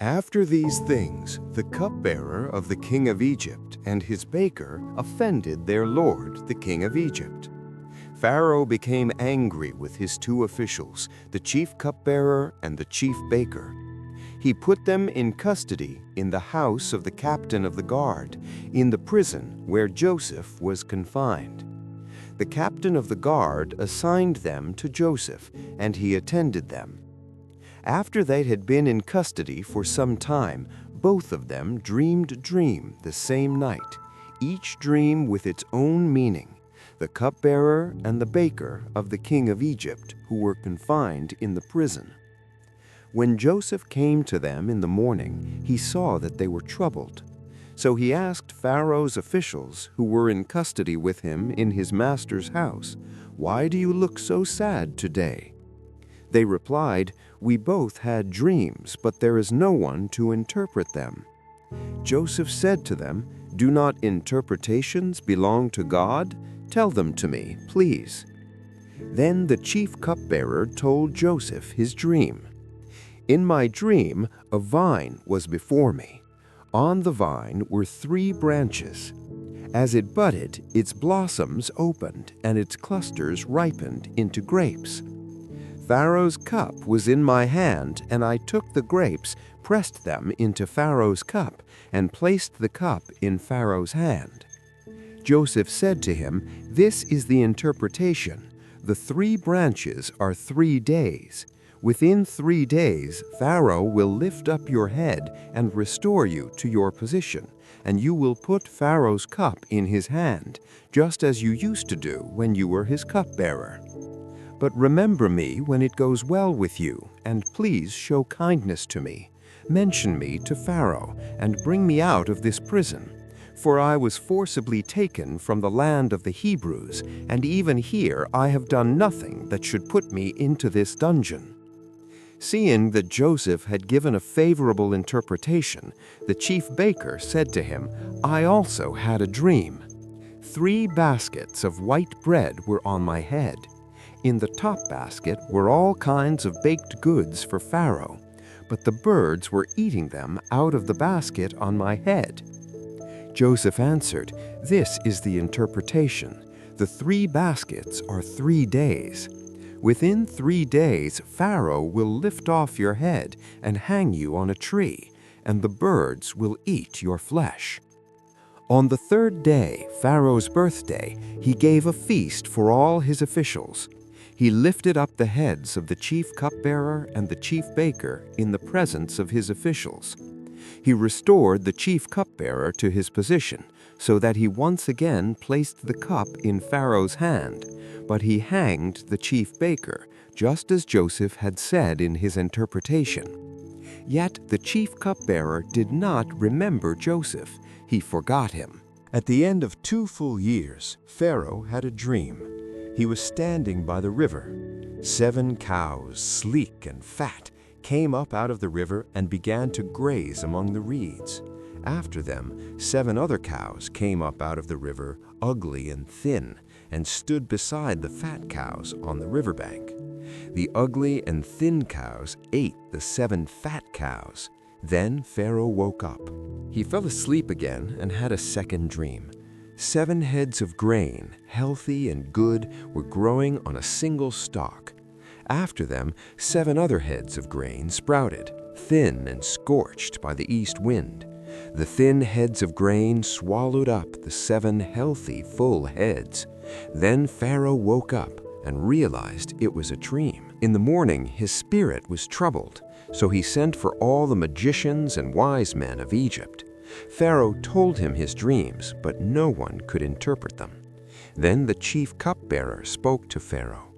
After these things, the cupbearer of the king of Egypt and his baker offended their lord, the king of Egypt. Pharaoh became angry with his two officials, the chief cupbearer and the chief baker. He put them in custody in the house of the captain of the guard, in the prison where Joseph was confined. The captain of the guard assigned them to Joseph, and he attended them. After they had been in custody for some time, both of them dreamed a dream the same night, each dream with its own meaning, the cupbearer and the baker of the king of Egypt, who were confined in the prison. When Joseph came to them in the morning, he saw that they were troubled. So he asked Pharaoh's officials, who were in custody with him in his master's house, "Why do you look so sad today?" They replied, "We both had dreams, but there is no one to interpret them." Joseph said to them, "Do not interpretations belong to God? Tell them to me, please." Then the chief cupbearer told Joseph his dream. "In my dream, a vine was before me. On the vine were 3 branches. As it budded, its blossoms opened, and its clusters ripened into grapes. Pharaoh's cup was in my hand, and I took the grapes, pressed them into Pharaoh's cup, and placed the cup in Pharaoh's hand." Joseph said to him, "This is the interpretation. The 3 branches are 3 days. Within 3 days, Pharaoh will lift up your head and restore you to your position, and you will put Pharaoh's cup in his hand, just as you used to do when you were his cupbearer. But remember me when it goes well with you, and please show kindness to me. Mention me to Pharaoh, and bring me out of this prison. For I was forcibly taken from the land of the Hebrews, and even here I have done nothing that should put me into this dungeon." Seeing that Joseph had given a favorable interpretation, the chief baker said to him, "I also had a dream. 3 baskets of white bread were on my head. In the top basket were all kinds of baked goods for Pharaoh, but the birds were eating them out of the basket on my head." Joseph answered, "This is the interpretation. The 3 baskets are 3 days. Within 3 days, Pharaoh will lift off your head and hang you on a tree, and the birds will eat your flesh." On the 3rd day, Pharaoh's birthday, he gave a feast for all his officials. He lifted up the heads of the chief cupbearer and the chief baker in the presence of his officials. He restored the chief cupbearer to his position, so that he once again placed the cup in Pharaoh's hand, but he hanged the chief baker, just as Joseph had said in his interpretation. Yet the chief cupbearer did not remember Joseph. He forgot him. At the end of 2 full years, Pharaoh had a dream. He was standing by the river. 7 cows, sleek and fat, came up out of the river and began to graze among the reeds. After them, 7 other cows came up out of the river, ugly and thin, and stood beside the fat cows on the riverbank. The ugly and thin cows ate the 7 fat cows. Then Pharaoh woke up. He fell asleep again and had a second dream. 7 heads of grain, healthy and good, were growing on a single stalk. After them, 7 other heads of grain sprouted, thin and scorched by the east wind. The thin heads of grain swallowed up the 7 healthy, full heads. Then Pharaoh woke up and realized it was a dream. In the morning, his spirit was troubled, so he sent for all the magicians and wise men of Egypt. Pharaoh told him his dreams, but no one could interpret them. Then the chief cupbearer spoke to Pharaoh.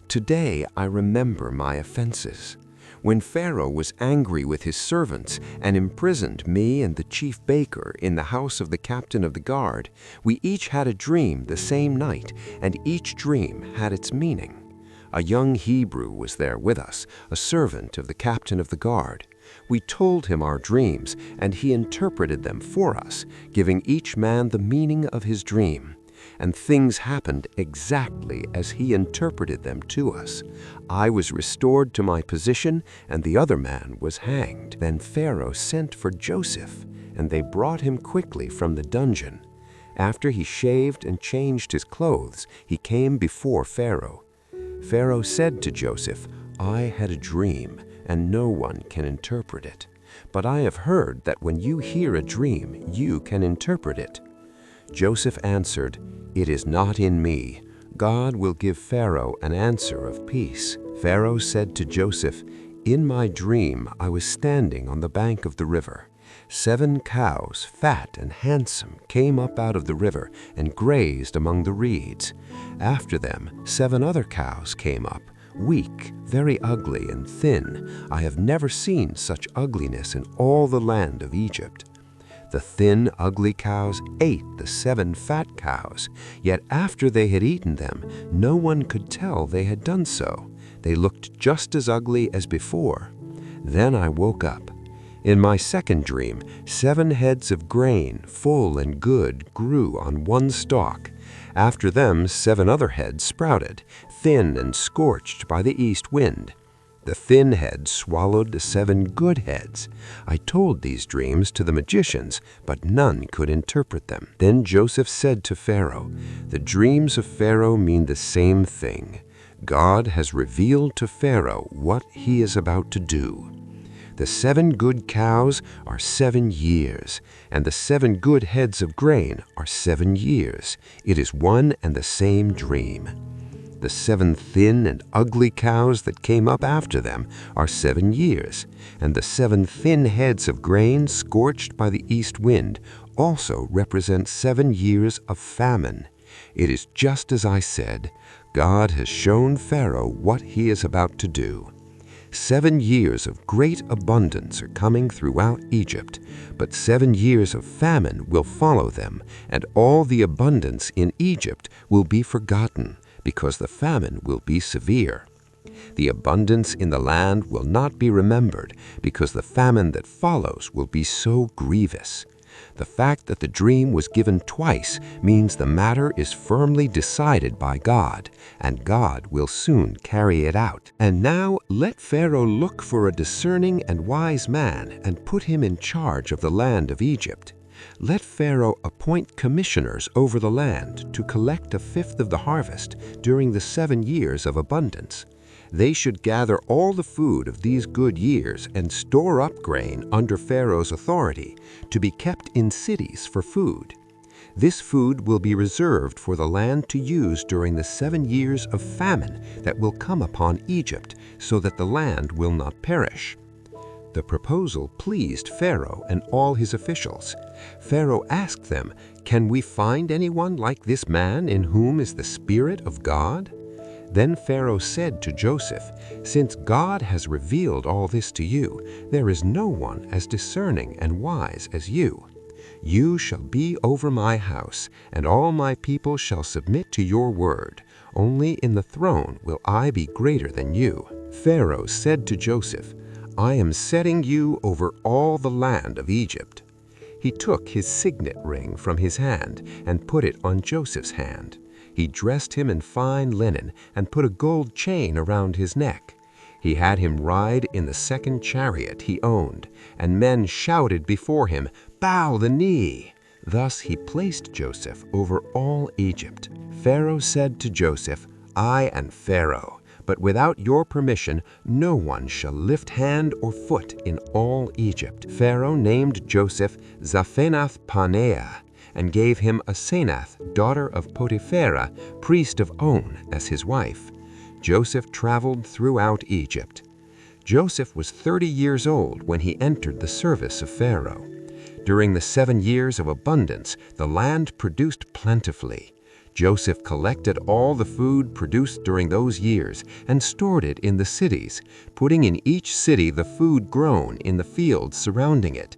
"Today I remember my offenses. When Pharaoh was angry with his servants and imprisoned me and the chief baker in the house of the captain of the guard, we each had a dream the same night, and each dream had its meaning. A young Hebrew was there with us, a servant of the captain of the guard. We told him our dreams, and he interpreted them for us, giving each man the meaning of his dream. and things happened exactly as he interpreted them to us. I was restored to my position, and the other man was hanged. Then Pharaoh sent for Joseph, and they brought him quickly from the dungeon. After he shaved and changed his clothes, he came before Pharaoh. Pharaoh said to Joseph, "I had a dream, and no one can interpret it. But I have heard that when you hear a dream, you can interpret it." Joseph answered, "It is not in me. God will give Pharaoh an answer of peace." Pharaoh said to Joseph, "In my dream I was standing on the bank of the river. 7 cows, fat and handsome, came up out of the river and grazed among the reeds. After them, 7 other cows came up, weak, very ugly and thin. I have never seen such ugliness in all the land of Egypt. The thin, ugly cows ate the 7 fat cows, yet after they had eaten them, no one could tell they had done so. They looked just as ugly as before. Then I woke up. In my second dream, 7 heads of grain, full and good, grew on one stalk. After them, 7 other heads sprouted, thin and scorched by the east wind. The thin heads swallowed the 7 good heads. I told these dreams to the magicians, but none could interpret them." Then Joseph said to Pharaoh, "The dreams of Pharaoh mean the same thing. God has revealed to Pharaoh what he is about to do. The 7 good cows are 7 years, and the 7 good heads of grain are 7 years. It is one and the same dream. The 7 thin and ugly cows that came up after them are 7 years, and the 7 thin heads of grain scorched by the east wind also represent 7 years of famine. It is just as I said. God has shown Pharaoh what he is about to do. 7 years of great abundance are coming throughout Egypt, but 7 years of famine will follow them, and all the abundance in Egypt will be forgotten, because the famine will be severe. The abundance in the land will not be remembered, because the famine that follows will be so grievous. The fact that the dream was given twice means the matter is firmly decided by God, and God will soon carry it out. And now let Pharaoh look for a discerning and wise man and put him in charge of the land of Egypt. Let Pharaoh appoint commissioners over the land to collect 1/5 of the harvest during the 7 years of abundance. They should gather all the food of these good years and store up grain under Pharaoh's authority to be kept in cities for food. This food will be reserved for the land to use during the 7 years of famine that will come upon Egypt, so that the land will not perish." The proposal pleased Pharaoh and all his officials. Pharaoh asked them, "Can we find anyone like this man in whom is the Spirit of God?" Then Pharaoh said to Joseph, "Since God has revealed all this to you, there is no one as discerning and wise as you. You shall be over my house, and all my people shall submit to your word. Only in the throne will I be greater than you." Pharaoh said to Joseph, "I am setting you over all the land of Egypt." He took his signet ring from his hand and put it on Joseph's hand. He dressed him in fine linen and put a gold chain around his neck. He had him ride in the 2nd chariot he owned, and men shouted before him, "Bow the knee!" Thus he placed Joseph over all Egypt. Pharaoh said to Joseph, "I am Pharaoh, but without your permission no one shall lift hand or foot in all Egypt." Pharaoh named Joseph Zaphenath-Paneah, and gave him Asenath, daughter of Potipherah, priest of On, as his wife. Joseph traveled throughout Egypt. Joseph was 30 years old when he entered the service of Pharaoh. During the 7 years of abundance, the land produced plentifully. Joseph collected all the food produced during those years and stored it in the cities, putting in each city the food grown in the fields surrounding it.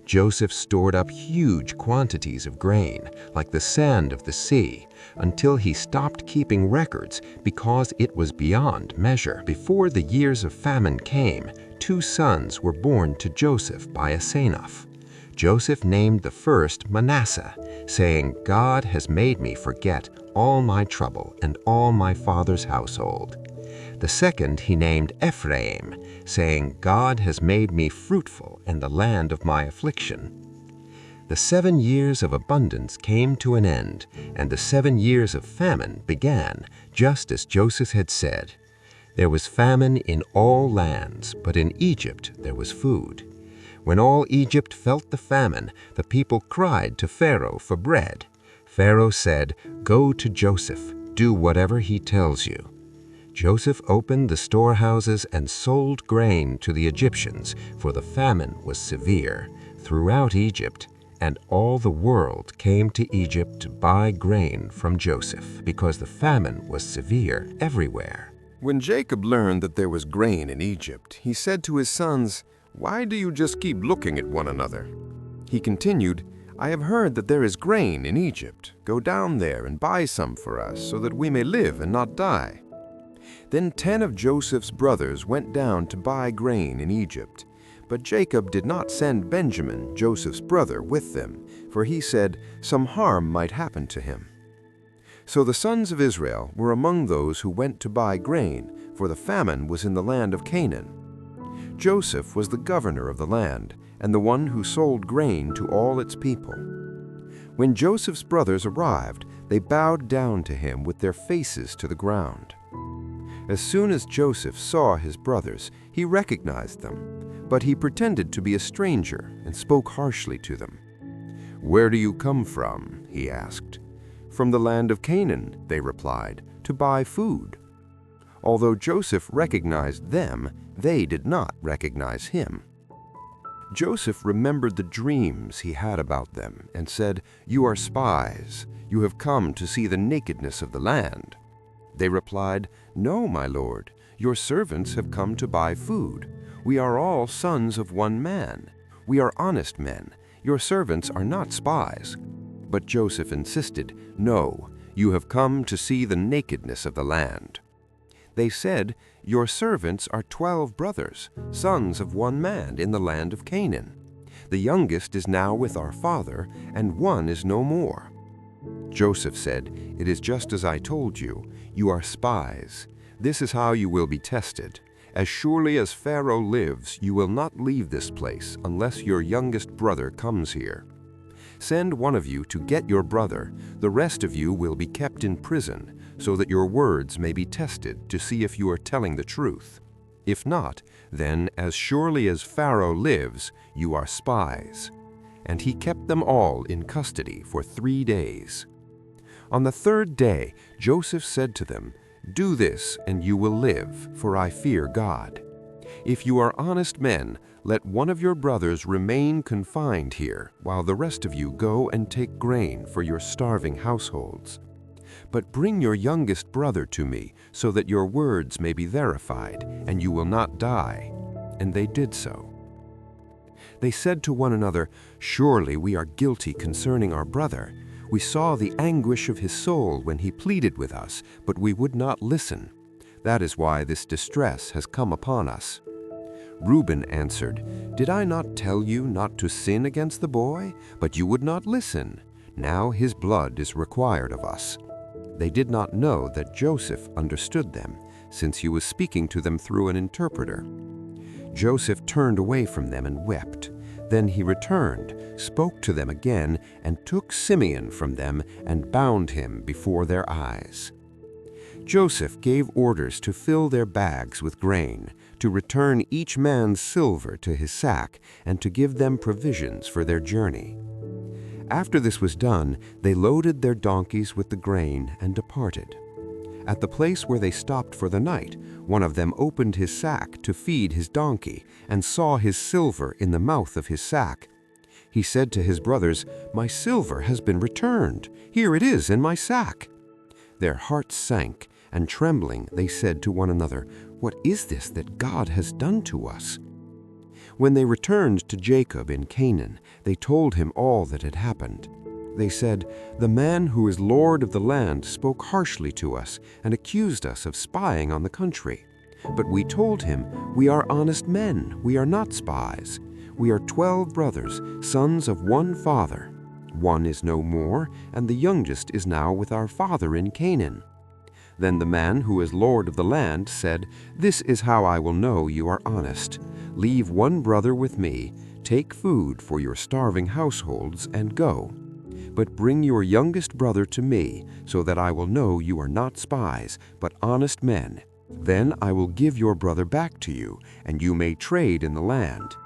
Joseph stored up huge quantities of grain, like the sand of the sea, until he stopped keeping records because it was beyond measure. Before the years of famine came, 2 sons were born to Joseph by Asenath. Joseph named the first Manasseh, saying, "God has made me forget all my trouble and all my father's household." The second he named Ephraim, saying, "God has made me fruitful in the land of my affliction." The 7 years of abundance came to an end, and the 7 years of famine began, just as Joseph had said. There was famine in all lands, but in Egypt there was food. When all Egypt felt the famine, the people cried to Pharaoh for bread. Pharaoh said, "Go to Joseph, do whatever he tells you." Joseph opened the storehouses and sold grain to the Egyptians, for the famine was severe throughout Egypt, and all the world came to Egypt to buy grain from Joseph, because the famine was severe everywhere. When Jacob learned that there was grain in Egypt, he said to his sons, "Why do you just keep looking at one another?" He continued, "I have heard that there is grain in Egypt. Go down there and buy some for us, so that we may live and not die." Then 10 of Joseph's brothers went down to buy grain in Egypt. But Jacob did not send Benjamin, Joseph's brother, with them, for he said some harm might happen to him. So the sons of Israel were among those who went to buy grain, for the famine was in the land of Canaan. Joseph was the governor of the land, and the one who sold grain to all its people. When Joseph's brothers arrived, they bowed down to him with their faces to the ground. As soon as Joseph saw his brothers, he recognized them. But he pretended to be a stranger and spoke harshly to them. "Where do you come from?" he asked. "From the land of Canaan," they replied, "to buy food." Although Joseph recognized them, they did not recognize him. Joseph remembered the dreams he had about them and said, "You are spies. You have come to see the nakedness of the land." They replied, "No, my lord. Your servants have come to buy food. We are all sons of one man. We are honest men. Your servants are not spies." But Joseph insisted, "No, you have come to see the nakedness of the land." They said, "Your servants are 12 brothers, sons of one man in the land of Canaan. The youngest is now with our father, and one is no more." Joseph said, "It is just as I told you. You are spies. This is how you will be tested. As surely as Pharaoh lives, you will not leave this place unless your youngest brother comes here. Send one of you to get your brother. The rest of you will be kept in prison, so that your words may be tested to see if you are telling the truth. If not, then as surely as Pharaoh lives, you are spies." And he kept them all in custody for 3 days. On the 3rd day, Joseph said to them, "Do this, and you will live, for I fear God. If you are honest men, let one of your brothers remain confined here, while the rest of you go and take grain for your starving households. But bring your youngest brother to me, so that your words may be verified, and you will not die." And they did so. They said to one another, "Surely we are guilty concerning our brother. We saw the anguish of his soul when he pleaded with us, but we would not listen. That is why this distress has come upon us." Reuben answered, "Did I not tell you not to sin against the boy? But you would not listen. Now his blood is required of us." They did not know that Joseph understood them, since he was speaking to them through an interpreter. Joseph turned away from them and wept. Then he returned, spoke to them again, and took Simeon from them and bound him before their eyes. Joseph gave orders to fill their bags with grain, to return each man's silver to his sack, and to give them provisions for their journey. After this was done, they loaded their donkeys with the grain and departed. At the place where they stopped for the night, one of them opened his sack to feed his donkey and saw his silver in the mouth of his sack. He said to his brothers, "My silver has been returned. Here it is in my sack." Their hearts sank, and trembling they said to one another, "What is this that God has done to us?" When they returned to Jacob in Canaan, they told him all that had happened. They said, "The man who is lord of the land spoke harshly to us and accused us of spying on the country. But we told him, 'We are honest men, we are not spies. We are 12 brothers, sons of one father. One is no more, and the youngest is now with our father in Canaan." Then the man who is lord of the land said, "This is how I will know you are honest. Leave one brother with me, take food for your starving households, and go. But bring your youngest brother to me, so that I will know you are not spies, but honest men. Then I will give your brother back to you, and you may trade in the land."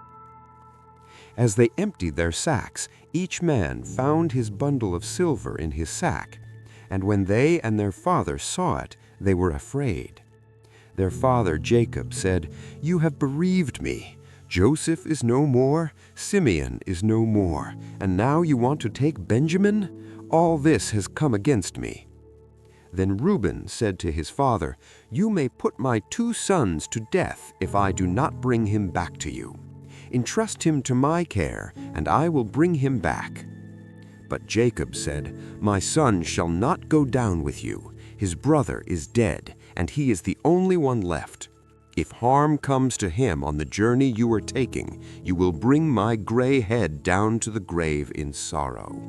As they emptied their sacks, each man found his bundle of silver in his sack. And when they and their father saw it, they were afraid. Their father Jacob said, "You have bereaved me. Joseph is no more, Simeon is no more, and now you want to take Benjamin? All this has come against me." Then Reuben said to his father, "You may put my 2 sons to death if I do not bring him back to you. Entrust him to my care, and I will bring him back." But Jacob said, "My son shall not go down with you. His brother is dead, and he is the only one left. If harm comes to him on the journey you are taking, you will bring my gray head down to the grave in sorrow."